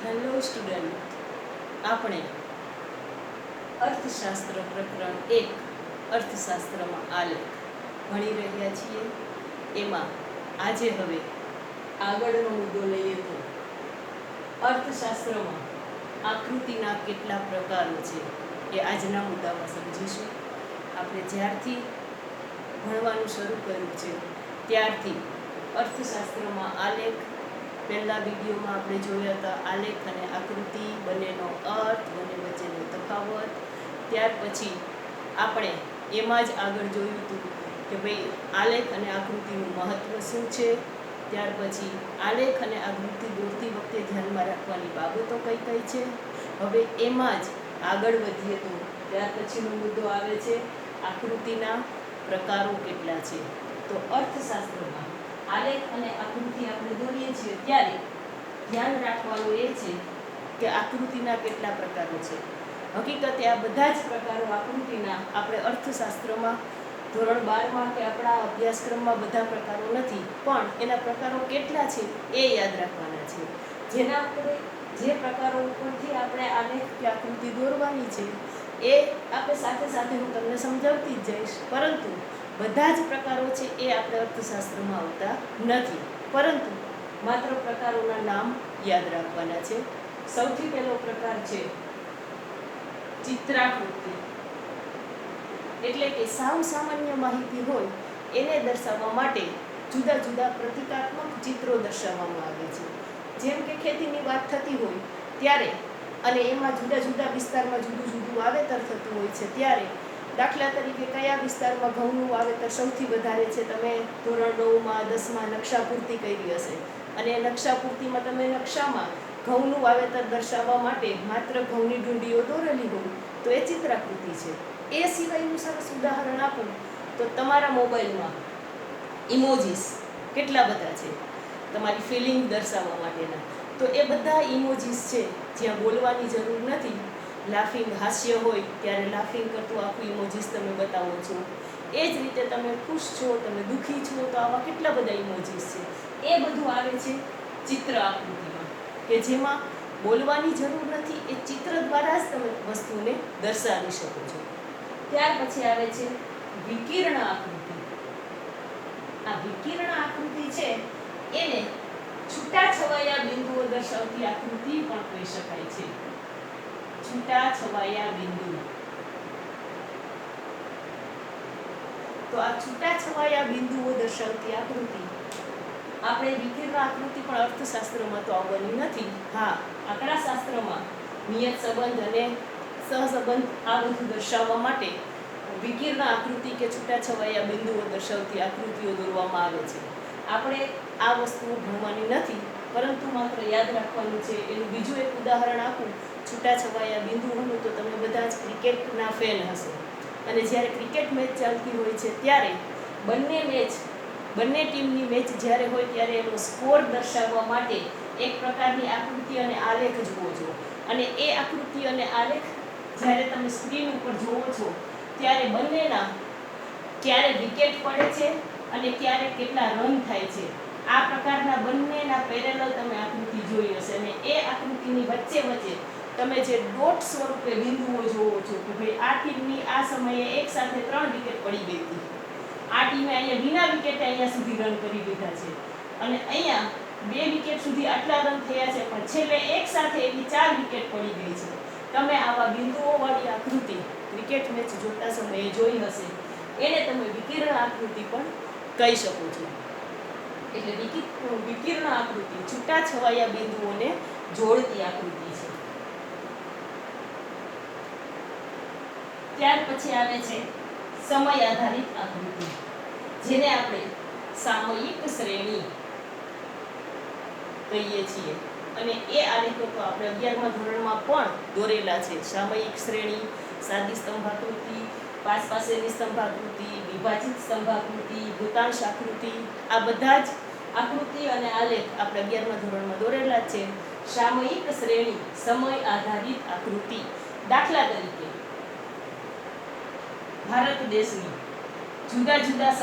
Hello student, આપણે અર્થશાસ્ત્ર પ્રકરણ 1 અર્થશાસ્ત્રમાં આલેખ ભણી રહ્યા છીએ. એમાં આજે હવે આગળનો મુદ્દો લઈએ તો અર્થશાસ્ત્રમાં આકૃતિના કેટલા પ્રકારો છે એ આજના મુદ્દામાં સમજીશું. આપણે જ્યારથી ભણવાનું શરૂ કર્યું છે ત્યારથી અર્થશાસ્ત્રમાં આલેખ, પહેલા વિડીયોમાં આપણે જોયા હતા આલેખ અને આકૃતિ બંનેનો અર્થ, બંને વચ્ચેનો તફાવત. ત્યાર પછી આપણે એમાં જ આગળ જોયું હતું કે ભાઈ આલેખ અને આકૃતિનું મહત્ત્વ શું છે. ત્યાર પછી આલેખ અને આકૃતિ દોરતી વખતે ધ્યાનમાં રાખવાની બાબતો કઈ કઈ છે. હવે એમાં જ આગળ વધીએ તો ત્યાર પછીનો મુદ્દો આવે છે આકૃતિના પ્રકારો કેટલા છે. તો અર્થશાસ્ત્રમાં આલેખ અને આકૃતિ આપણે દોરીએ છીએ ત્યારે ધ્યાન રાખવાનું એ છે કે આકૃતિના કેટલા પ્રકારો છે. હકીકતે આ બધા જ પ્રકારો આકૃતિના આપણે અર્થશાસ્ત્રમાં ધોરણ 12માં કે આપણા અભ્યાસક્રમમાં બધા પ્રકારો નથી, પણ એના પ્રકારો કેટલા છે એ યાદ રાખવાના છે. જેના આપણે જે પ્રકારો ઉપરથી આપણે આલેખ કે આકૃતિ દોરવાની છે એ આપણે સાથે સાથે હું તમને સમજાવતી જ જઈશ, પરંતુ બધા જ પ્રકારો છે એ આપણે અર્થશાસ્ત્રમાં આવતા નથી, પરંતુ માત્ર પ્રકારોના નામ યાદ રાખવાના છે. સૌથી પહેલો પ્રકાર છે ચિત્રાકૃતિ, એટલે કે સાવ સામાન્ય માહિતી હોય એને દર્શાવવા માટે જુદા જુદા પ્રતિકાત્મક ચિત્રો દર્શાવવામાં આવે છે. જેમ કે ખેતીની વાત થતી હોય ત્યારે અને એમાં જુદા જુદા વિસ્તારમાં જુદું જુદું વાવેતર થતું હોય છે ત્યારે દાખલા તરીકે કયા વિસ્તારમાં ઘઉંનું વાવેતર સૌથી વધારે છે, તમે ધોરણ 9માં 10માં નકશાપૂર્તિ કરી હશે અને એ નકશાપૂર્તિમાં તમે નકશામાં ઘઉંનું વાવેતર દર્શાવવા માટે માત્ર ઘઉંની ડુંડીઓ દોરેલી હોય તો એ ચિત્રાકૃતિ છે. એ સિવાયનું સરસ ઉદાહરણ આપું તો તમારા મોબાઈલમાં ઇમોજીસ કેટલા બધા છે તમારી ફિલિંગ દર્શાવવા માટેના, તો એ બધા ઇમોજીસ છે જ્યાં બોલવાની જરૂર નથી. લાફિંગ હાસ્ય હોય ત્યારે લાફિંગ કરતું આખું ઇમોજીસ તમે બતાવો છો. એ જ રીતે તમે ખુશ છો, તમે દુઃખી છો, તો આવા કેટલા બધા ઇમોજીસ છે. એ બધું આવે છે ચિત્ર આકૃતિમાં, કે જેમાં બોલવાની જરૂર નથી, એ ચિત્ર દ્વારા જ તમે વસ્તુને દર્શાવી શકો છો. ત્યાર પછી આવે છે વિકિરણ આકૃતિ. આ વિકિરણ આકૃતિ છે એને છૂટાછવાયા બિંદુઓ દર્શાવતી આકૃતિ પણ કહી શકાય છે. છૂટાછવાયા બિંદુ. તો આ છૂટાછવાયા બિંદુઓ દર્શાવતી આકૃતિ, આપણે વિકિરણ આકૃતિ પણ અર્થશાસ્ત્રમાં તો આવવાની નથી. હા, આંકડાશાસ્ત્રમાં નિયત સંબંધ અને સહસંબંધ આ બધું દર્શાવવા માટે વિકિરણ આકૃતિ કે છૂટાછવાયા બિંદુઓ દર્શાવતી આકૃતિઓ દોરવામાં આવે છે. આપણે આ વસ્તુઓ ભણવાની નથી, પરંતુ માત્ર યાદ રાખવાનું છે. એનું બીજું એક ઉદાહરણ આપું છૂટાછવાયા બિંદુઓનું, તો તમે બધા જ ક્રિકેટના ફેન હશો અને જ્યારે ક્રિકેટ મેચ ચાલતી હોય છે ત્યારે બંને ટીમની મેચ જ્યારે હોય ત્યારે એનો સ્કોર દર્શાવવા માટે એક પ્રકારની આકૃતિ અને આલેખ જુઓ છો, અને એ આકૃતિ અને આલેખ જ્યારે તમે સ્ક્રીન ઉપર જુઓ છો ત્યારે બંનેના ક્યારે વિકેટ પડે છે અને ક્યારે કેટલા રન થાય છે, આ પ્રકારના બંનેના પેરેલલ તમે આકૃતિ જોઈ હશે. અને એ આકૃતિની વચ્ચે વચ્ચે તમે જે ડોટ સ્વરૂપે બિંદુઓ જોવો છો કે ભાઈ આ ટીમની આ સમયે એક સાથે 3 વિકેટ પડી ગઈ હતી, આ ટીમે અહીંયા વિના વિકેટે અહીંયા સુધી રન કરી દીધા છે, અને અહીંયા 2 વિકેટ સુધી આટલા રન થયા છે, પણ છેલ્લે એક સાથે એવી 4 વિકેટ પડી ગઈ છે. તમે આવા બિંદુઓવાળી આકૃતિ ક્રિકેટ મેચ જોતા સમયે જોઈ હશે, એને તમે વિકિરણ આકૃતિ પણ કહી શકો છો. એટલે વિકિરણ આકૃતિ છૂટાછવાયા બિંદુઓને જોડતી આકૃતિ છે. ત્યાર પછી આવે છે સમય આધારિત આકૃતિ, જેને આપણે સામયિક શ્રેણી કહીએ છીએ. અને એ આલેખો તો આપણે 11મા ધોરણમાં પણ દોરેલા છે. સામયિક શ્રેણી, સાદી સ્તંભાકૃતિ, પાસેની સ્તંભાકૃતિ, વિભાજિત સ્તંભાકૃતિ, ભૂતાંશ આકૃતિ, આ બધા જ આકૃતિ અને આલેખ આપણે 11મા ધોરણમાં દોરેલા છે. સામયિક શ્રેણી સમય આધારિત આકૃતિ. દાખલા તરીકે ભારત દેશની જુદા જુદા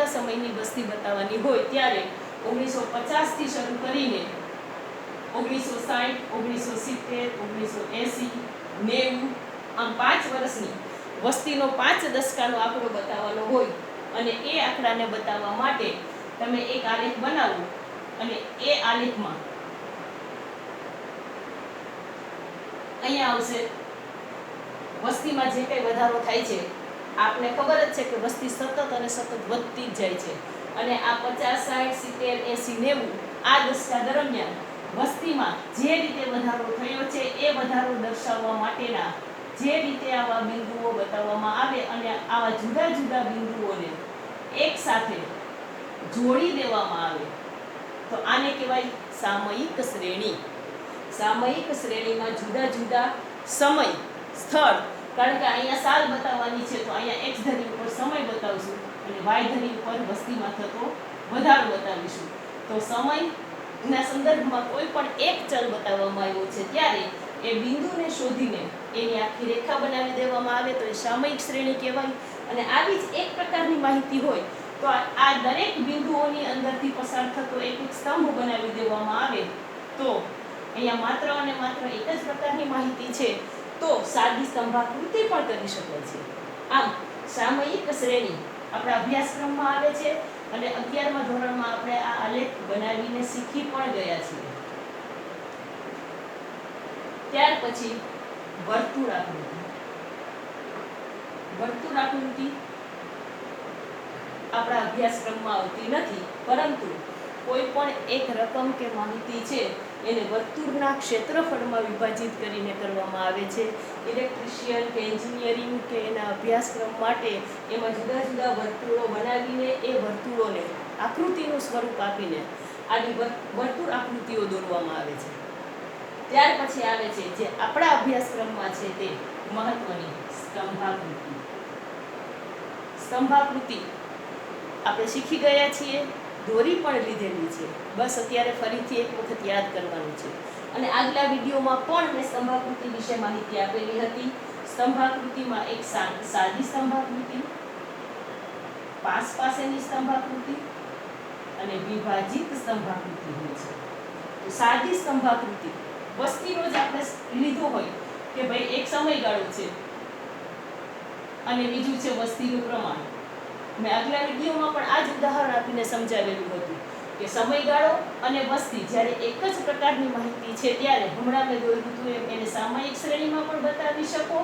સમયની વસ્તી બતાવવાની હોય ત્યારે 1950 થી શરૂ કરીને 1960, 1970, 1980, 90, આમ 5 વર્ષની વસ્તીનો 5 દશકાનો આંકડો બતાવવાનો હોય અને એ આંકડાને બતાવવા માટે તમે એક આલેખ બનાવો અને એ આલેખમાં અહીંયા આવશે વસ્તીમાં જે કંઈ વધારો થાય છે. આપને ખબર જ છે કે વસ્તી સતત અને સતત વધતી જ જાય છે અને આ 50, 60, 70, 80, 90 આ દશકા દરમિયાન વસ્તીમાં જે રીતે વધારો થયો છે એ વધારો દર્શાવવા માટેના જે રીતે આવા બિંદુઓ બતાવવામાં આવે અને આવા જુદા જુદા બિંદુઓને એક સાથે જોડી દેવામાં આવે તો આને કહેવાય સામયિક શ્રેણી. સામયિક શ્રેણીમાં જુદા જુદા સમય, સ્થળ, કારણ કે અહીંયા સાલ બતાવવાની છે તો અહીંયા x ધરી ઉપર સમય બતાવશું અને y ધરી ઉપર વસ્તીમાં થતો વધારો બતાવીશું. તો સમયના સંદર્ભમાં કોઈ પણ એક ચલ બતાવવામાં આવ્યો છે ત્યારે એ બિંદુને શોધીને એની આખી રેખા બનાવી દેવામાં આવે તો એ સામયિક શ્રેણી કહેવાય. અને આવી જ એક પ્રકારની માહિતી હોય તો આ દરેક બિંદુઓની અંદરથી પસાર થતો એક એક સ્તંભ બનાવી દેવામાં આવે તો અહીંયા માત્ર અને માત્ર એક જ પ્રકારની માહિતી છે તો સાદી સ્તંભાકૃતિ પણ કરી શકાય છે. આમ સામયિક શ્રેણી આપણા અભ્યાસક્રમમાં આવે છે અને 11મા ધોરણમાં આપણે આ આલેખ બનાવીને શીખી પણ ગયા છીએ. ત્યાર પછી વર્તુળાકૃતિ. વર્તુળાકૃતિ આપણા અભ્યાસક્રમમાં આવતી નથી પરંતુ કોઈ પણ એક રકમ કે માહિતી છે એને વર્તુળના ક્ષેત્રફળમાં વિભાજિત કરીને કરવામાં આવે છે. ઇલેક્ટ્રિશિયન કે એન્જિનિયરિંગ કે એના અભ્યાસક્રમ માટે એમાં જુદા જુદા વર્તુળો બનાવીને એ વર્તુળોને આકૃતિનું સ્વરૂપ આપીને આવી વર્તુળ આકૃતિઓ દોરવામાં આવે છે. ત્યાર પછી આવે છે જે આપણા અભ્યાસક્રમમાં છે તે મહત્વની સ્તંભાકૃતિ. સ્તંભાકૃતિ આપણે શીખી ગયા છીએ, દોરી પણ લીધેલી છે, બસ અત્યારે ફરીથી એક વખત યાદ કરવાનું છે. અને આગલા વિડીયોમાં પણ મેં સ્તંભાકૃતિ વિશે માહિતી આપેલી હતી. સ્તંભાકૃતિમાં એક સાદી સ્તંભાકૃતિ, પાસ પાસેની સ્તંભાકૃતિ અને વિભાજિત સ્તંભાકૃતિ હોય છે. તો સાદી સ્તંભાકૃતિ વસ્તીનો જ આપણે લીધો હોય કે ભાઈ એક સમયગાળો છે અને બીજું છે વસ્તીનું પ્રમાણ. મેં આગલા વિડીયોમાં પણ આ જ ઉદાહરણ આપીને સમજાવેલું હતું કે સમયગાળો અને વસ્તી જ્યારે એક જ પ્રકારની માહિતી છે ત્યારે હમણાં મેં દોર્યું હતું એમ એને સામયિક શ્રેણીમાં પણ બતાવી શકો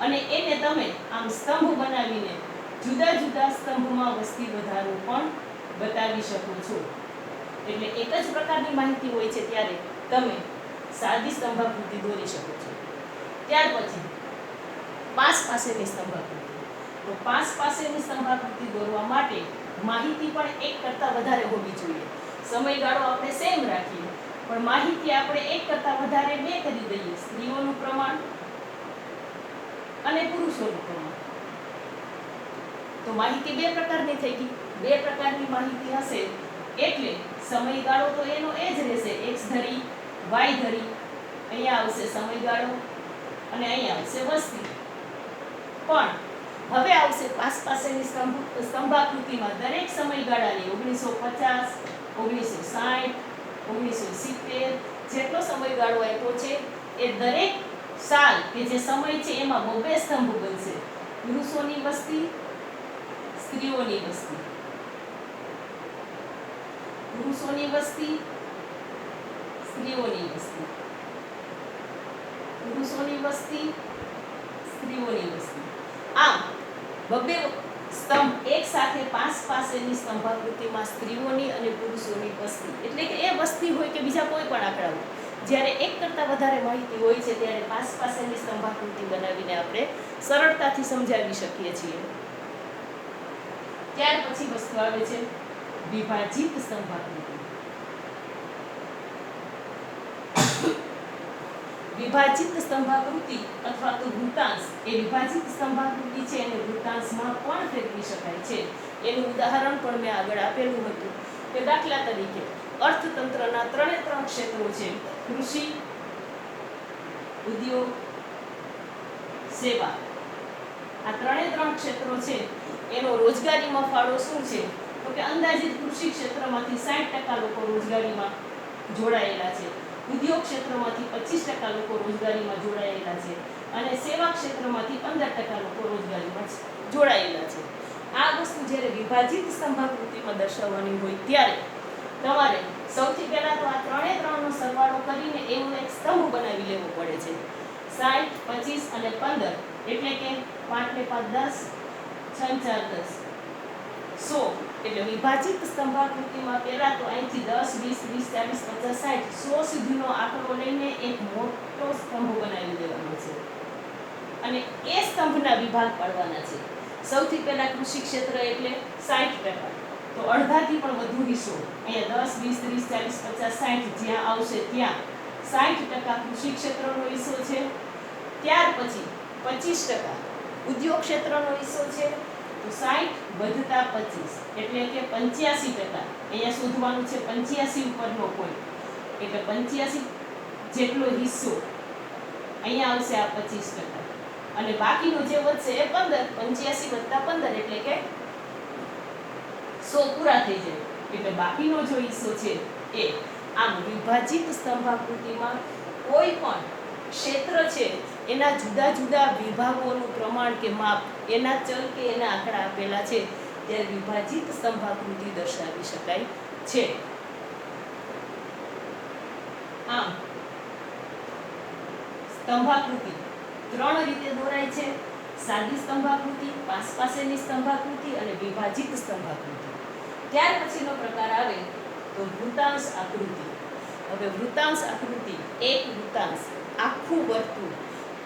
અને એને તમે આમ સ્તંભ બનાવીને જુદા જુદા સ્તંભમાં વસ્તી વધારો પણ બતાવી શકો છો. એટલે એક જ પ્રકારની માહિતી હોય છે ત્યારે તમે સાદી સ્તંભાકૃતિ દોરી શકો છો. ત્યાર પછી પાસ પાસેની સ્તંભાકૃતિ. તો પાસ પાસેની સ્તંભાકૃતિ દોરવા માટે માહિતી પણ એક કરતાં વધારે હોવી જોઈએ. સમયગાળો આપણે સેમ રાખીએ પણ માહિતી આપણે એક કરતાં વધારે બે કરી દઈએ. સ્ત્રીઓનું પ્રમાણ અને પુરુષોનું પ્રમાણ. તો માહિતી બે પ્રકારની થઈ ગઈ. બે પ્રકારની માહિતી હશે એટલે સમયગાળો તો એનો એ જ રહેશે, x ધરી y ધરી. અહીંયા આવશે સમયગાળો અને અહીંયા આવશે વસ્તી. પણ હવે આવશે પાસ પાસેની સ્તંભાકૃતિમાં દરેક સમયગાળાની 1950, 1960, 1970 જેટલો સમયગાળો આપ્યો છે એ દરેક સાલ કે જે સમય છે એમાં બે સ્તંભ બનશે. પુરુષોની વસ્તી, સ્ત્રીઓની વસ્તી. પુરુષોની વસ્તી, સ્ત્રીઓની વસ્તી. પુરુષોની વસ્તી, સ્ત્રીઓની વસ્તી. આમ બબ્બે સ્તંભ એક સાથે પાસ પાસેની સ્તંભાકૃતિમાં સ્ત્રીઓની અને પુરુષોની વસ્તી એટલે કે એ વસ્તી હોય કે બીજા કોઈ પણ આંકડા હોય જ્યારે એક કરતાં વધારે માહિતી હોય છે ત્યારે પાસ પાસેની સ્તંભાકૃતિ બનાવીને આપણે સરળતાથી સમજાવી શકીએ છીએ. ત્યાર પછી વસ્તુ આવે છે વિભાજિત સ્તંભાકૃતિ. વિભાજિત સ્તંભાકૃતિ અથવા તો વૃત્તાંશ એ વિભાજિત સ્તંભાકૃતિ છે અને વૃત્તાંશમાં પણ ફેરવી શકાય છે. એનું ઉદાહરણ પણ મેં આગળ આપેલું હતું કે દાખલા તરીકે અર્થતંત્રના 3 ક્ષેત્રો છે, કૃષિ, ઉદ્યોગ, સેવા. આ 3 ક્ષેત્રો છે એનો રોજગારીમાં ફાળો શું છે તો કે અંદાજિત કૃષિ ક્ષેત્રમાંથી 60% લોકો રોજગારીમાં જોડાયેલા છે, ઉદ્યોગ ક્ષેત્રમાંથી 25% લોકો રોજગારીમાં જોડાયેલા છે અને સેવા ક્ષેત્રમાંથી 15% લોકો રોજગારીમાં જોડાયેલા છે. આ વસ્તુ જ્યારે વિભાજિત સ્તંભાકૃતિમાં દર્શાવવાની હોય ત્યારે તમારે સૌથી પહેલા તો આ ત્રણે ત્રણનો સરવાળો કરીને એવો એક સ્તંભ બનાવી લેવો પડે છે. 60, 25 અને 15 એટલે કે 5 ને 5 10, 6 4 10, 100. એટલે વિભાજિત સ્તંભાકૃતિમાં પહેલા તો અહીંથી 10, 20, 30, 40, 50, 60, 100 સુધીનો આંકડો લઈને એક મોટો સ્તંભ બનાવી દેવાનો છે અને એ સ્તંભના વિભાગ પાડવાના છે. સૌથી પહેલા કૃષિ ક્ષેત્ર એટલે 60%, તો અડધાથી પણ વધુ હિસ્સો અહીંયા 10, 20, 30, 40, 50, 60 જ્યાં આવશે ત્યાં 60% કૃષિ ક્ષેત્રનો હિસ્સો છે. ત્યાર પછી 25% ઉદ્યોગ ક્ષેત્રનો હિસ્સો છે, તો 60 વધતા 25 એટલે કે 85%. અહીંયા શોધવાનું છે 85 ઉપરનો પોઈન્ટ, એટલે 85 જેટલો હિસ્સો અહીંયા આવશે આ 25%. અને બાકીનો જે વધશે એ 15, 85 વત્તા 15 એટલે કે 100 પૂરા થઈ જાય. એટલે બાકીનો જો હિસ્સો છે એ આમ વિભાજિત સ્તંભાકૃતિમાં કોઈ પણ ક્ષેત્ર છે એના જુદા જુદા વિભાગોનું પ્રમાણ કે માપ, એના ચલ કે એના આંકડા આપેલા છે ત્યારે વિભાજિત સ્તંભાકૃતિ દર્શાવી શકાય છે. આમ સ્તંભાકૃતિ 3 રીતે દોરાય છે: સાદી સ્તંભાકૃતિ, પાસેની સ્તંભાકૃતિ અને વિભાજિત સ્તંભાકૃતિ. ત્યાર પછીનો પ્રકાર આવે તો વૃત્તાંશ આકૃતિ. હવે વૃત્તાંશ આકૃતિ, એક વૃત્તાંશ આખું વર્તુળ,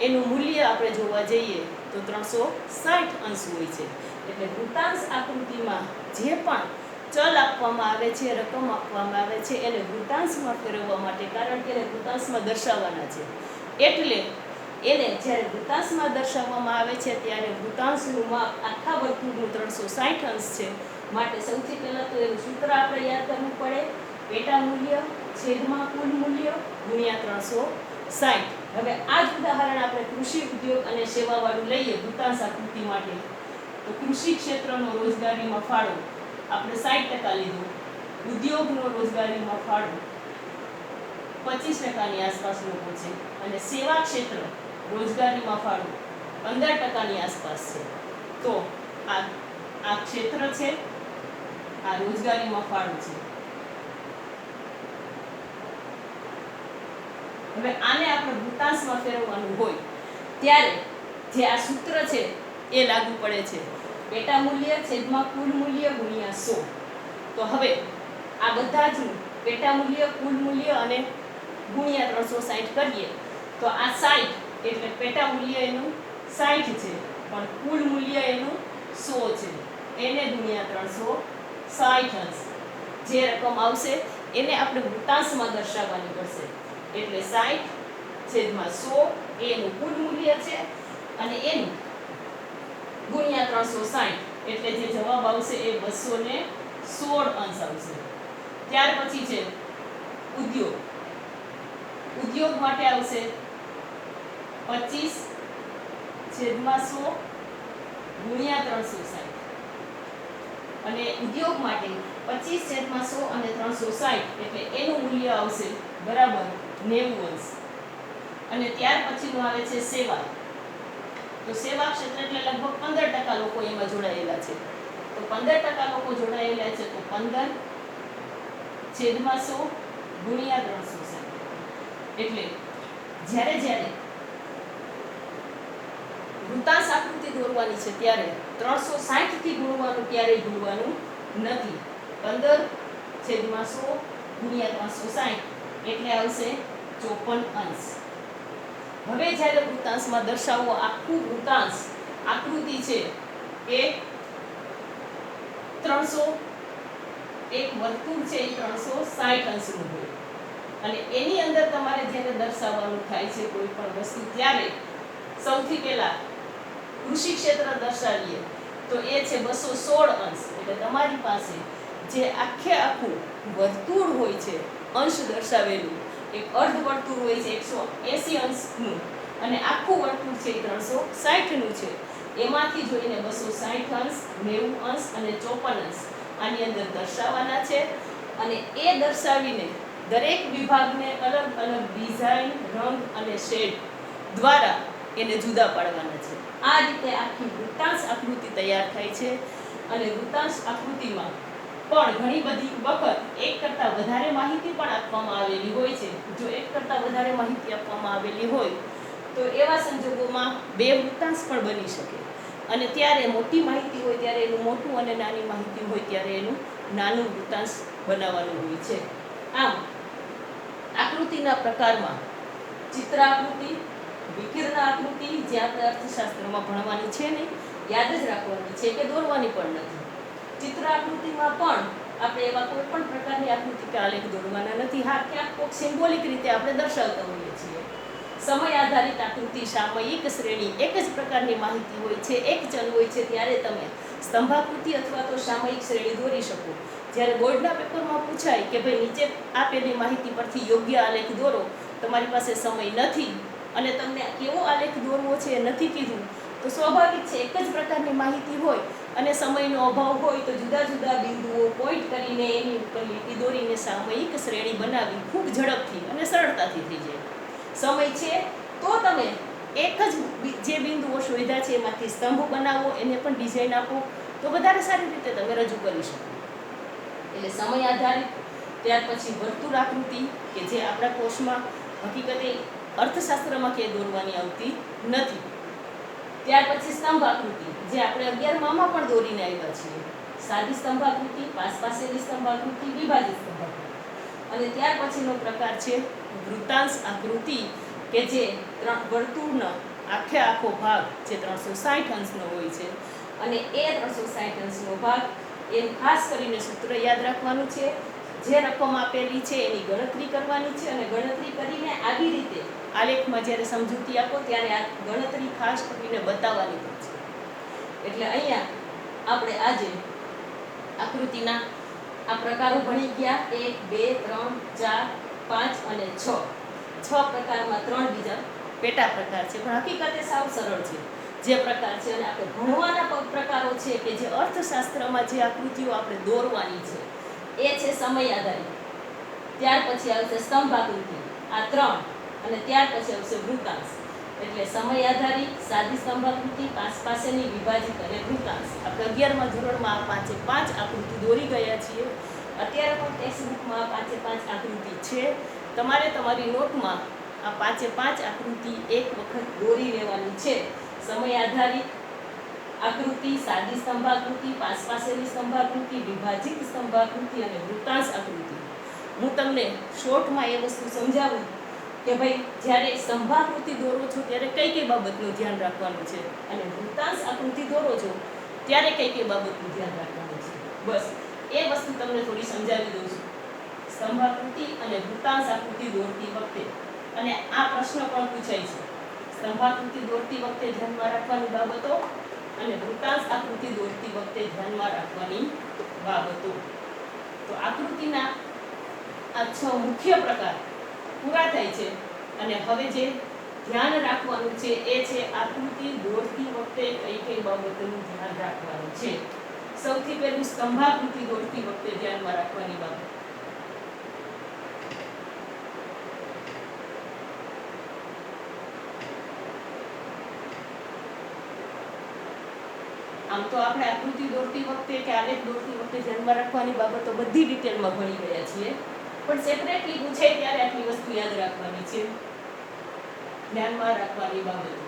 એનું મૂલ્ય આપણે જોવા જઈએ તો 360 અંશ હોય છે. એટલે વૃત્તાંશ આકૃતિમાં જે પણ ચલ આપવામાં આવે છે, રકમ આપવામાં આવે છે, એને વૃત્તાંશમાં ફેરવવા માટે, કારણ કે એને વૃત્તાંશમાં દર્શાવવાના છે, એટલે એને જ્યારે વૃત્તાંશમાં દર્શાવવામાં આવે છે ત્યારે વૃત્તાંશનું માપ આખા વર્તુળનું 360 અંશ છે. માટે સૌથી પહેલાં તો એનું સૂત્ર આપણે યાદ કરવું પડે: પેટા મૂલ્ય છેદમાં કુલ મૂલ્ય ગુણ્યા 360. હવે આ જ ઉદાહરણ આપણે કૃષિ, ઉદ્યોગ અને સેવાવાળું લઈએ વૃત્તાંશ આકૃતિ માટે. તો કૃષિ ક્ષેત્રનો રોજગારીમાં ફાળો આપણે 60% લીધો, ઉદ્યોગનો રોજગારીમાં ફાળો 25%ની આસપાસ લોકો છે અને સેવા ક્ષેત્ર રોજગારીમાં ફાળો 15%ની આસપાસ છે. તો આ ક્ષેત્ર છે, આ રોજગારીમાં ફાળો છે. હવે આને આપણે વૃત્તાંશમાં ફેરવવાનું હોય ત્યારે જે આ સૂત્ર છે એ લાગુ પડે છે: પેટા મૂલ્ય છેદમાં કુલ મૂલ્ય ગુણ્યા 100. તો હવે આ બધા જ પેટા મૂલ્ય, કુલ મૂલ્ય અને ગુણ્યા 360 કરીએ તો આ 60 એટલે પેટા મૂલ્ય એનું 60 છે, પણ કુલ મૂલ્ય એનું 100 છે. એને ગુણ્યા 360 અંશ. જે રકમ આવશે એને આપણે વૃત્તાંશમાં દર્શાવવાની પડશે. એટલે 60/100 એનું કુલ મૂલ્ય છે અને એનું ગુણ્યા 360 એટલે જે જવાબ આવશે એ 216 અંશ આવશે. ત્યાર પછી છે ઉદ્યોગ. ઉદ્યોગ માટે આવશે 25/100 ગુણ્યા 360 અને ઉદ્યોગ માટે 25/100 અને 360 એટલે એનું મૂલ્ય આવશે બરાબર 90 અંશ. અને ત્યાર પછીનું આવે છે સેવા. તો સેવા ક્ષેત્ર એટલે લગભગ 15% લોકો એમાં જોડાયેલા છે. તો 15% લોકો જોડાયેલા છે, તો 15/100 ગુણ્યા 360 એટલે જ્યારે વૃત્તાંશ આકૃતિ દોરવાની છે ત્યારે 360 થી ગુણવાનું ક્યારેય ભૂલવાનું નથી. 15/100 ગુણ્યા 360 એટલે આવશે 54 અંશ. હવે જ્યારે વૃત્તાંશમાં દર્શાવવો, આખું વૃત્તાંશ આકૃતિ છે એ 300, એક વર્તુળ છે એ 360 અંશનું હોય અને એની અંદર તમારે જ્યારે દર્શાવવાનું થાય છે કોઈ પણ વસ્તુ ત્યારે સૌથી પહેલા કૃષિ ક્ષેત્ર દર્શાવીએ તો એ છે 216 અંશ. એટલે તમારી પાસે જે આખું વર્તુળ હોય છે અંશ દર્શાવેલું, એક અર્ધ વર્તુળ હોય છે 180 અંશનું અને આખું વર્તુળ છે 360નું છે. એમાંથી જોઈને 260 અંશ, 90 અંશ અને 54 અંશ આની અંદર દર્શાવવાના છે અને એ દર્શાવીને દરેક વિભાગને અલગ અલગ ડિઝાઇન, રંગ અને શેડ દ્વારા એને જુદા પાડવાના છે. આ રીતે આખી વૃત્તાંશ આકૃતિ તૈયાર થાય છે. અને વૃત્તાંશ આકૃતિમાં પણ ઘણી બધી વખત એક કરતાં વધારે માહિતી પણ આપવામાં આવેલી હોય છે. જો એક કરતાં વધારે માહિતી આપવામાં આવેલી હોય તો એવા સંજોગોમાં બે વૃત્તાંશ પણ બની શકે. અને ત્યારે મોટી માહિતી હોય ત્યારે એનું મોટું અને નાની માહિતી હોય ત્યારે એનું નાનું વૃત્તાંશ બનાવવાનું હોય છે. આમ આકૃતિના પ્રકારમાં ચિત્ર આકૃતિ, વિકર્ણ આકૃતિ, જે આપણે અર્થશાસ્ત્રમાં ભણવાની છે ને, યાદ જ રાખવાની છે કે દોરવાની પણ નથી. ચિત્ર આકૃતિમાં પણ આપણે એવા કોઈ પણ પ્રકારની આકૃતિ કે આલેખ દોરવાના નથી. હા, ક્યાંક કોઈક સિમ્બોલિક રીતે આપણે દર્શાવતા હોઈએ છીએ. સમય આધારિત આકૃતિ, સામયિક શ્રેણી, એક જ પ્રકારની માહિતી હોય છે, એક ચલ હોય છે, ત્યારે તમે સ્તંભાકૃતિ અથવા તો સામયિક શ્રેણી દોરી શકો. જ્યારે બોર્ડના પેપરમાં પૂછાય કે ભાઈ નીચે આપેલી માહિતી પરથી યોગ્ય આલેખ દોરો, તમારી પાસે સમય નથી અને તમને કેવો આલેખ દોરવો છે એ નથી કીધું, તો સ્વાભાવિક છે એક જ પ્રકારની માહિતી હોય અને સમયનો અભાવ હોય તો જુદા જુદા બિંદુઓ પોઈન્ટ કરીને એની ઉપર લીટી દોરીને સામયિક શ્રેણી બનાવી ખૂબ ઝડપથી અને સરળતાથી થઈ જાય. સમય છે તો તમે એક જ જે બિંદુઓ શોધ્યા છે એમાંથી સ્તંભ બનાવો, એને પણ ડિઝાઇન આપો તો વધારે સારી રીતે તમે રજૂ કરી શકો. એટલે સમય આધારિત. ત્યાર પછી વર્તુળ આકૃતિ કે જે આપણા કોર્સમાં હકીકતે અર્થશાસ્ત્રમાં કે દોરવાની આવતી નથી. ત્યાર પછી સ્તંભ આકૃતિ, જે આપણે 11માં પણ દોરીને આવ્યા છીએ. સાદી સ્તંભ આકૃતિ, પાસેની સ્તંભ આકૃતિ, વિભાજિત સ્તંભ આકૃતિ. અને ત્યાર પછીનો પ્રકાર છે વૃત્તાંશ આકૃતિ કે જે વર્તુળનો આખો ભાગ જે 360 અંશનો હોય છે અને એ 360 અંશનો ભાગ એ ખાસ કરીને સૂત્ર યાદ રાખવાનું છે. જે રકમ આપેલી છે એની ગણતરી કરવાની છે અને ગણતરી કરીને આવી રીતે આલેખમાં જ્યારે સમજૂતી આપો ત્યારે આ ગણતરી ખાસ કરીને બતાવવાની પણ છે. એટલે અહીંયા આપણે આજે આકૃતિના આ પ્રકારો ભણી ગયા. 1, 2, 3, 4, 5 અને 6. 6 પ્રકારમાં 3 બીજા પેટા પ્રકાર છે, પણ હકીકતે સાવ સરળ છે જે પ્રકાર છે. અને આપણે ભણવાના પ્રકારો છે કે જે અર્થશાસ્ત્રમાં જે આકૃતિઓ આપણે દોરવાની છે એ છે સમય આધારિત. ત્યાર પછી આવશે સ્તંભ આકૃતિ, આ 3. અને ત્યાર પછી આવશે વૃત્તાંશ. એટલે સમય આધારિત, સાદી સ્તંભ આકૃતિ, પાસેની, વિભાજિત અને વૃત્તાંશ. આપણે 11મા ધોરણમાં આ 5 આકૃતિ દોરી ગયા છીએ. અત્યારે પણ ટેક્સ્ટબુકમાં 5 આકૃતિ છે. તમારે તમારી નોટમાં આ 5 આકૃતિ એક વખત દોરી લેવાની છે. સમય આધારિત આકૃતિ, સાદી સ્તંભાકૃતિ, પાસેની સ્તંભાકૃતિ, વિભાજિત સ્તંભાકૃતિ અને વૃત્તાંશ આકૃતિ. હું તમને શોર્ટમાં એ વસ્તુ સમજાવું કે ભાઈ જ્યારે સ્તંભાકૃતિ દોરો છો ત્યારે કઈ કઈ બાબતનું ધ્યાન રાખવાનું છે અને વૃત્તાંશ આકૃતિ દોરો છો ત્યારે કઈ કઈ બાબતનું ધ્યાન રાખવાનું છે. બસ એ વસ્તુ તમને થોડી સમજાવી દઉં છું. સ્તંભાકૃતિ અને વૃત્તાંશ આકૃતિ દોરતી વખતે, અને આ પ્રશ્ન પણ પૂછાય છે, સ્તંભાકૃતિ દોરતી વખતે ધ્યાનમાં રાખવાની બાબતો અને વૃત્તાંશ આકૃતિ દોરતી વખતે ધ્યાનમાં રાખવાની બાબતો. તો આકૃતિના આ 6 મુખ્ય પ્રકાર પૂરા થાય છે. અને હવે જે ધ્યાન રાખવાનું છે એ છે આકૃતિ દોરતી વખતે કઈ કઈ બાબતોનું ધ્યાન રાખવાનું છે. સૌથી પહેલું સ્તંભાકૃતિ દોરતી વખતે ધ્યાનમાં રાખવાની બાબત. આમ તો આપણે આકૃતિ દોરતી વખતે કે આલેખ દોરતી વખતે ધ્યાનમાં રાખવાની બાબતો બધી ડિટેલમાં ભણી ગયા છીએ, પણ સેપરેટલી પૂછાય ત્યારે આટલી વસ્તુ યાદ રાખવાની છે. ધ્યાનમાં રાખવાની બાબતો.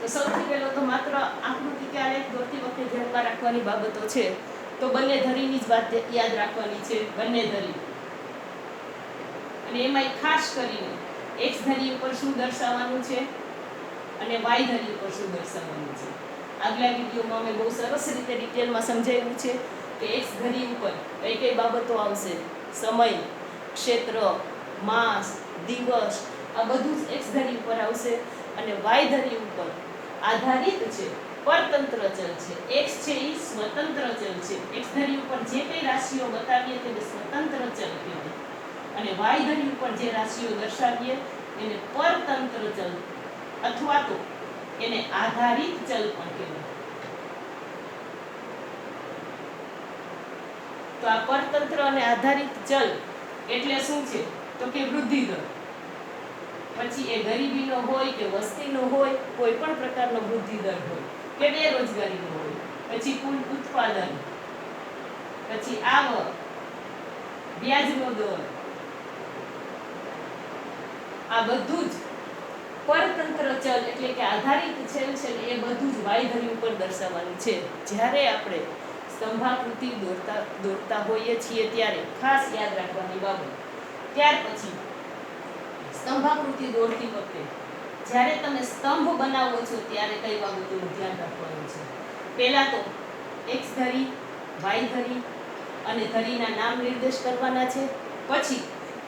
તો સૌથી પહેલો તો માત્ર આકૃતિ કે આલેખ દોરતી વખતે ધ્યાનમાં રાખવાની બાબતો છે તો બંને ધરીની જ વાત યાદ રાખવાની છે. બંને ધરી, અને એમાં ખાસ કરીને x ધરી ઉપર શું દર્શાવવાનું છે અને y ધરી ઉપર શું દર્શાવવાનું છે. આગલા વિડીયોમાં મેં બહુ સરસ રીતે ડિટેલમાં સમજાવ્યું છે કે x ધરી ઉપર કઈ કઈ બાબતો આવશે. સમય, ક્ષેત્ર, માસ, દિવસ, આ બધું જ x ધરી ઉપર આવશે. અને y ધરી ઉપર આધારિત છે, પરતંત્ર ચલ છે. x છે એ સ્વતંત્ર ચલ છે. x ધરી ઉપર જે કઈ રાશિઓ બતાવીએ તે સ્વતંત્ર ચલ કહેવાય. અને y ધરી ઉપર જે રાશિઓ દર્શાવીએ એને પરતંત્ર ચલ અથવા તો એને આધારિત ચલ પણ કહેવાય. તો આ પરતંત્ર અને આધારિત ચલ એટલે શું છે? તો કે વૃદ્ધિ દર. પછી એ ગરીબીનો હોય કે વસ્તીનો હોય, કોઈ પણ પ્રકારનો વૃદ્ધિ દર હોય કે બેરોજગારીનો હોય, પછી કુલ ઉત્પાદન, પછી આવક, વ્યાજનો દર, આ બધું જ પરતંત્ર ચલ એટલે કે આધારિત ચલ છે. એ બધું જ વાયધરી ઉપર દર્શાવવાનું છે. જ્યારે આપણે સ્તંભાકૃતિ દોરતા હોઈએ છીએ ત્યારે ખાસ યાદ રાખવાની બાબત. ત્યાર પછી સ્તંભાકૃતિ દોરતી વખતે જ્યારે તમે સ્તંભ બનાવો છો ત્યારે કઈ બાબતોનું ધ્યાન રાખવાનું છે? પહેલા તો એક્સ ધરી, વાય ધરી અને ધરીના નામ નિર્દેશ કરવાના છે. પછી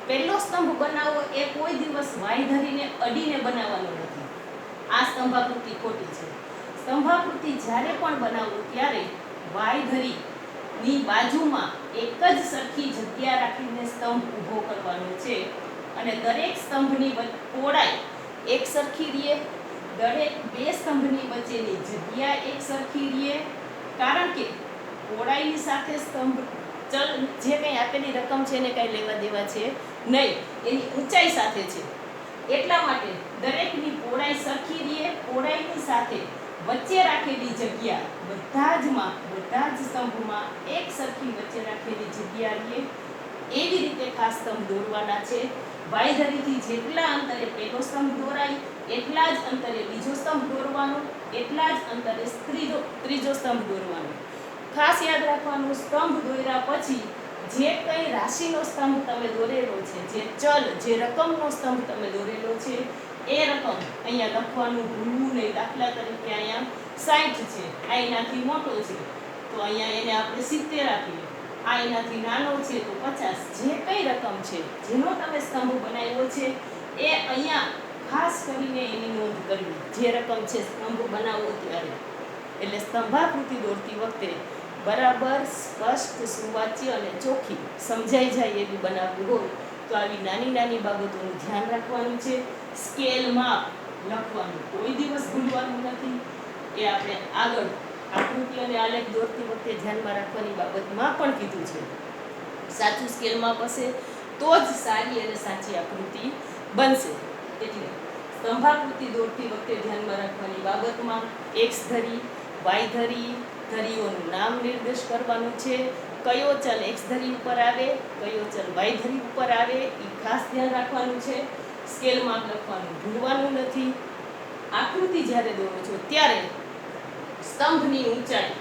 પહેલો સ્તંભ બનાવો એ કોઈ દિવસ વાય ધરીને અડીને બનાવવાનો નથી. આ સ્તંભાકૃતિ ખોટી છે. સ્તંભાકૃતિ જ્યારે પણ બનાવો ત્યારે વાય ધરીની બાજુમાં એક જ સરખી જગ્યા રાખીને સ્તંભ ઊભો કરવાનો છે અને દરેક સ્તંભની પહોળાઈ એક સરખી રહે, દરેક બે સ્તંભની વચ્ચેની જગ્યા એક સરખી રહે. કારણ કે પહોળાઈની સાથે સ્તંભ ચલ જે કંઈ આપેલી રકમ છે એને કંઈ લેવા દેવા છે નહીં, એની ઊંચાઈ સાથે છે. એટલા માટે દરેકની પહોળાઈ સરખી રહે. પહોળાઈની સાથે વચ્ચે રાખેલી જગ્યા બધા જ સ્તંભમાં એક સરખી વચ્ચે રાખેલી જગ્યા રહે. એવી રીતે ખાસ સ્તંભ દોરવાના છે. વાયધરીથી જેટલા અંતરે પહેલો સ્તંભ દોરાય એટલા જ અંતરે બીજો સ્તંભ દોરવાનો, એટલા જ અંતરે ત્રીજો સ્તંભ દોરવાનો. ખાસ યાદ રાખવાનું, સ્તંભ દોર્યા પછી જે કંઈ રાશિનો સ્તંભ તમે દોરેલો છે, જે ચલ જે રકમનો સ્તંભ તમે દોરેલો છે એ રકમ અહીંયા લખવાનું ભૂલવું નહીં. દાખલા તરીકે અહીંયા 60 છે, આ એનાથી મોટો છે તો અહીંયા એને આપણે 70 આપીએ. આ એનાથી નાનો છે તો 50. જે કઈ રકમ છે જેનો તમે સ્તંભ બનાવ્યો છે એ અહીંયા ખાસ કરીને એની નોંધ કરવી. જે રકમ છે સ્તંભ બનાવો ત્યારે. એટલે સ્તંભાકૃતિ દોરતી વખતે બરાબર સ્પષ્ટ, સુવાચ્ય અને ચોખ્ખી સમજાઈ જાય એવી બનાવવી હોય તો આવી નાની નાની બાબતોનું ધ્યાન રાખવાનું છે. સ્કેલમાં લખવાનું કોઈ દિવસ ભૂલવાનું નથી. એ આપણે આગળ આકૃતિ અને આલેખ દોરતી વખતે ધ્યાનમાં રાખવાની બાબતમાં પણ કીધું છે. સાચું સ્કેલમાં બસે તો જ સારી અને સાચી આકૃતિ બનશે. એટલે સ્તંભાકૃતિ દોરતી વખતે ધ્યાનમાં રાખવાની બાબતમાં એક્સ ધરી, વાય ધરી, ધરીઓનું નામ નિર્દેશ કરવાનું છે. કયો ચલ એક્સ ધરી ઉપર આવે, કયો ચલ વાય ધરી ઉપર આવે એ ખાસ ધ્યાન રાખવાનું છે. સ્કેલમાં લખવાનું ભૂલવાનું નથી. આકૃતિ જ્યારે દોરો છો ત્યારે સ્તંભની ઊંચાઈ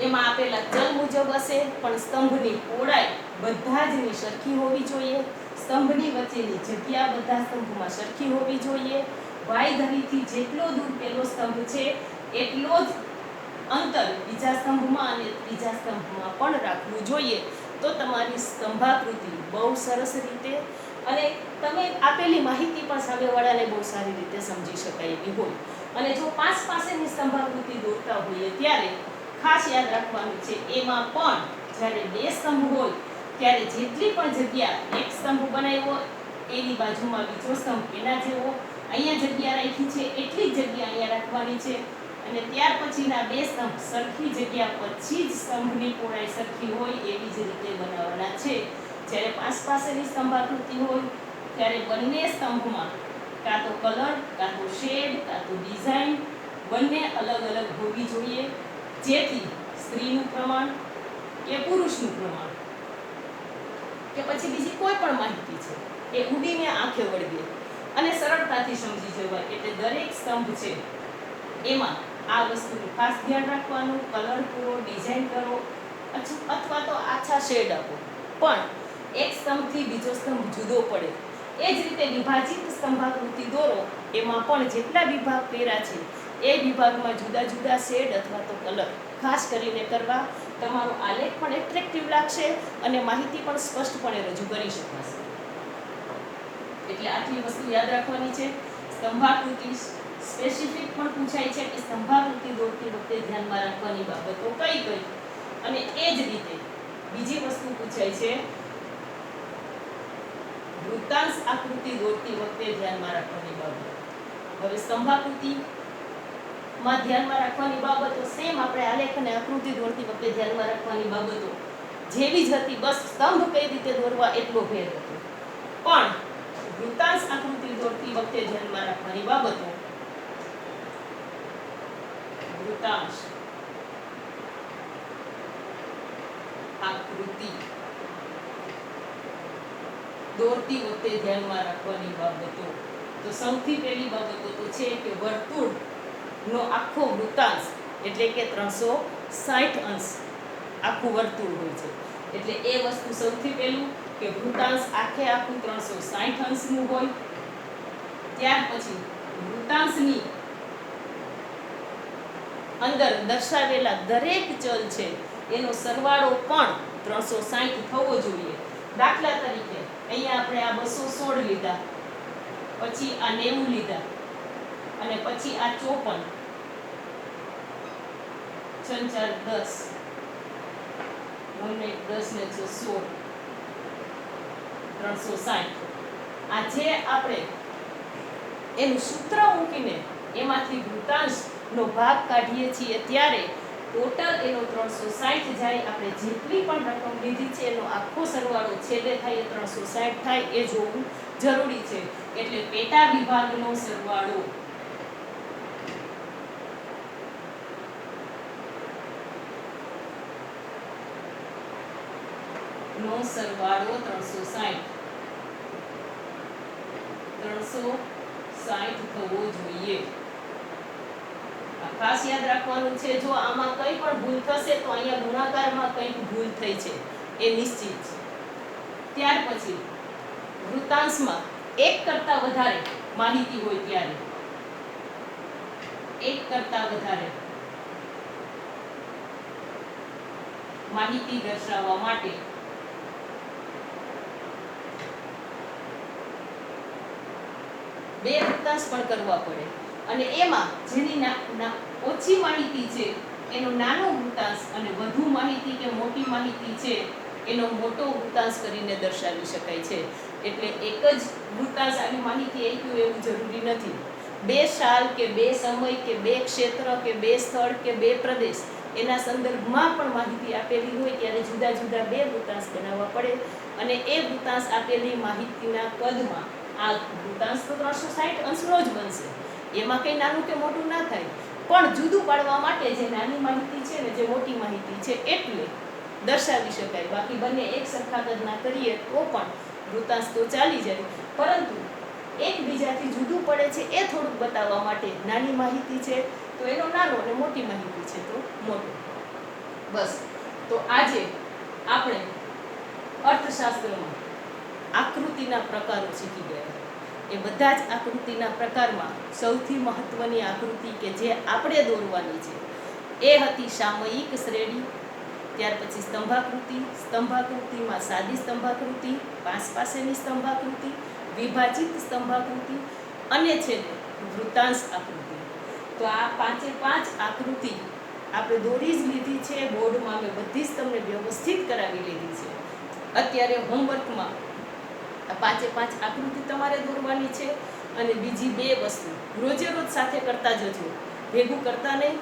એમાં આપેલા ચલ મુજબ હશે, પણ સ્તંભની પહોળાઈ બધા જની સરખી હોવી જોઈએ. સ્તંભની વચ્ચેની જગ્યા બધા સ્તંભમાં સરખી હોવી જોઈએ. વાય ધરીથી જેટલો દૂર પહેલો સ્તંભ છે એટલો જ અંતર બીજા સ્તંભમાં અને ત્રીજા સ્તંભમાં પણ રાખવું જોઈએ. તો તમારી સ્તંભાકૃતિ બહુ સરસ રીતે અને તમે આપેલી માહિતી પણ સામેવાળાને બહુ સારી રીતે સમજી શકાય એવી હોય. અને જો પાસેની સ્તંભાકૃતિ દોરતા હોઈએ ત્યારે ખાસ યાદ રાખવાનું છે એમાં પણ જ્યારે બે સ્તંભ હોય ત્યારે જેટલી પણ જગ્યા એક સ્તંભ બનાવ્યો એની બાજુમાં બીજો સ્તંભ એના જેવો અહીંયા જગ્યા રાખી છે એટલી જ જગ્યા અહીંયા રાખવાની છે. અને ત્યાર પછીના બે સ્તંભ સરખી જગ્યા પછી જ સ્તંભની પહોળાઈ સરખી હોય એવી જ રીતે બનાવવાના છે. જ્યારે પાસેની સ્તંભાકૃતિ હોય ત્યારે બંને સ્તંભમાં કાં તો કલર, કાં તો શેડ, કાં તો ડિઝાઇન બંને અલગ અલગ હોવી જોઈએ. જેથી સ્ત્રીનું પ્રમાણ કે પુરુષનું પ્રમાણ કે પછી બીજી કોઈ પણ માહિતી છે એ ઉડીને આંખે વળગે અને સરળતાથી સમજી જવાય. એટલે દરેક સ્તંભ છે એમાં આ વસ્તુનું ખાસ ધ્યાન રાખવાનું. કલર પૂરો, ડિઝાઇન કરો અથવા તો આછા શેડ આપો, પણ એક સ્તંભથી બીજો સ્તંભ જુદો પડે. એ જ રીતે વિભાજિત સ્તંભાકૃતિ દોરો, એમાં પણ જેટલા વિભાગ કર્યા છે એ વિભાગમાં જુદા જુદા શેડ અથવા તો કલર ખાસ કરીને કરવા. તમારો આલેખ પણ એટ્રેક્ટિવ લાગશે અને માહિતી પણ સ્પષ્ટપણે રજૂ કરી શકાશે. એટલે આટલી વસ્તુ યાદ રાખવાની છે. સ્તંભાકૃતિ સ્પેસિફિક પણ પૂછાય છે કે સ્તંભાકૃતિ દોરતી વખતે ધ્યાનમાં રાખવાની બાબતો કઈ કઈ, અને એ જ રીતે બીજી વસ્તુ પૂછાય છે વૃત્તાંશ આકૃતિ દોરતી વખતે ધ્યાનમાં રાખવાની બાબત। હવે સ્તંભાકૃતિમાં ધ્યાનમાં રાખવાની બાબતો સેમ આપણે આલેખ અને આકૃતિ દોરતી વખતે ધ્યાનમાં રાખવાની બાબતો જેવી જ હતી, બસ સ્તંભ કઈ રીતે દોરવા એટલો ભેદ હતો। પણ વૃત્તાંશ આકૃતિ દોરતી વખતે ધ્યાનમાં રાખવાની બાબતો વૃત્તાંશ આકૃતિ દોરતી વખતે ધ્યાનમાં રાખવાની બાબતો તો સૌથી પહેલી બાબતો તો છે કે વર્તુળનો આખો વૃત્તાંશ એટલે કે 360 અંશ આખું વર્તુળ હોય છે, એટલે એ વસ્તુ સૌથી પહેલું કે વૃત્તાંશ આખે આખું 360 અંશનું હોય। ત્યાર પછી વૃત્તાંશની અંદર દર્શાવેલા દરેક ચલ છે એનો સરવાળો પણ 360 થવો જોઈએ। દાખલા તરીકે અહીંયા આપણે આ 216 લીધા, પછી આ 90 લીધા અને પછી આ 54, 6 4 10, 9 10 ને 16, 360 આ જે આપણે એનું સૂત્ર મૂકીને એમાંથી વૃત્તાંશનો ભાગ કાઢીએ છીએ ત્યારે ટોટલ એનો 360 જાય। આપણે જેટલી પણ રકમ લીધી છે એનો આખો સરવાળો છેલ્લે થાય એ 360 થાય એ જોવું જરૂરી છે। એટલે પેટા વિભાગનો સરવાળો નો સરવાળો 360 થવો જોઈએ। ખાસ યાદ રાખવાનું છે, જો આમાં કંઈ પણ ભૂલ થશે તો અહીંયા ગુણાકારમાં કંઈક ભૂલ થઈ છે એ નિશ્ચિત છે। ત્યાર પછી વૃત્તાંશમાં એક કરતાં વધારે માહિતી હોય ત્યારે એક કરતાં વધારે માહિતી દર્શાવવા માટે બે વૃત્તાંશ પણ કરવા પડે અને એમાં જેની ઓછી માહિતી છે એનો નાનો વૃત્તાંશ અને વધુ માહિતી કે મોટી માહિતી છે એનો મોટો વૃત્તાંશ કરીને દર્શાવી શકાય છે। એટલે એક જ વૃત્તાંશ આવી માહિતી આપ્યું એવું જરૂરી નથી। બે સાલ કે બે સમય કે બે ક્ષેત્ર કે બે સ્થળ કે બે પ્રદેશ એના સંદર્ભમાં પણ માહિતી આપેલી હોય ત્યારે જુદા જુદા બે વૃત્તાંશ બનાવવા પડે અને એ વૃત્તાંશ આપેલી માહિતીના કદમાં આ વૃત્તાંશ તો 360 અંશનો જ બનશે, એમાં કંઈ નાનું કે મોટું ના થાય, પણ જુદું પાડવા માટે જે નાની માહિતી છે ને જે મોટી માહિતી છે એટલે દર્શાવી શકાય। બાકી બંને એક સરખા કદના કરીએ તો પણ વૃત્તાંશ તો ચાલી જાય, પરંતુ એકબીજાથી જુદું પડે છે એ થોડુંક બતાવવા માટે નાની માહિતી છે તો એનો નાનો અને મોટી માહિતી છે તો મોટો। બસ, તો આજે આપણે અર્થશાસ્ત્રમાં આકૃતિના પ્રકારો શીખી ગયા। એ બધા જ આકૃતિના પ્રકારમાં સૌથી મહત્વની આકૃતિ કે જે આપણે દોરવાની છે એ હતી સામયિક શ્રેણી। ત્યાર પછી સ્તંભાકૃતિ, સ્તંભાકૃતિમાં સાદી સ્તંભાકૃતિ, પાસેની સ્તંભાકૃતિ, વિભાજિત સ્તંભાકૃતિ અને છે વૃત્તાંશ આકૃતિ। તો આ પાંચે પાંચ આકૃતિ આપણે દોરી જ લીધી છે, બોર્ડમાં મેં બધી જ તમને વ્યવસ્થિત કરાવી લીધી છે। અત્યારે હોમવર્કમાં આ પાંચે પાંચ આકૃતિ તમારે દોરવાની છે અને બીજી બે વસ્તુ રોજે રોજ સાથે કરતા જજો, ભેગું કરતા નહીં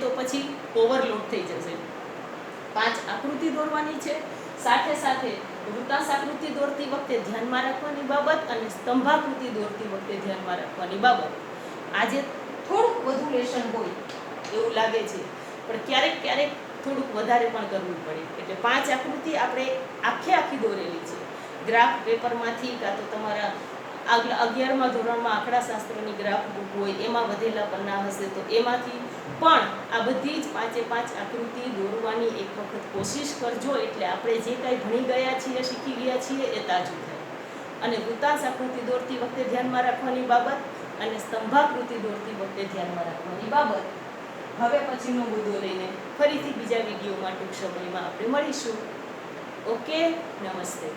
તો પછી ઓવરલોડ થઈ જશે। 5 આકૃતિ દોરવાની છે, સાથે સાથે વૃત્તાંશ આકૃતિ દોરતી વખતે ધ્યાનમાં રાખવાની બાબત અને સ્તંભાકૃતિ દોરતી વખતે ધ્યાનમાં રાખવાની બાબત। આજે થોડુંક વધુ લેશન હોય એવું લાગે છે, પણ ક્યારેક ક્યારેક થોડુંક વધારે પણ કરવું પડે, એટલે 5 આકૃતિ આપણે આખી દોરેલી છે। ગ્રાફ પેપરમાંથી કાં તો તમારા 11મા ધોરણમાં આંકડાશાસ્ત્રની ગ્રાફ બુક હોય એમાં વધેલા પન્ના હશે તો એમાંથી પણ આ બધી જ પાંચે પાંચ આકૃતિ દોરવાની એક વખત કોશિશ કરજો, એટલે આપણે જે કાંઈ ભણી ગયા છીએ, શીખી ગયા છીએ એ તાજું થાય। અને વૃત્તાંશ આકૃતિ દોરતી વખતે ધ્યાનમાં રાખવાની બાબત અને સ્તંભાકૃતિ દોરતી વખતે ધ્યાનમાં રાખવાની બાબત। હવે પછીનો મુદ્દો લઈને ફરીથી બીજા વિડીયોમાં ટૂંક સમયમાં આપણે મળીશું। ઓકે, નમસ્તે।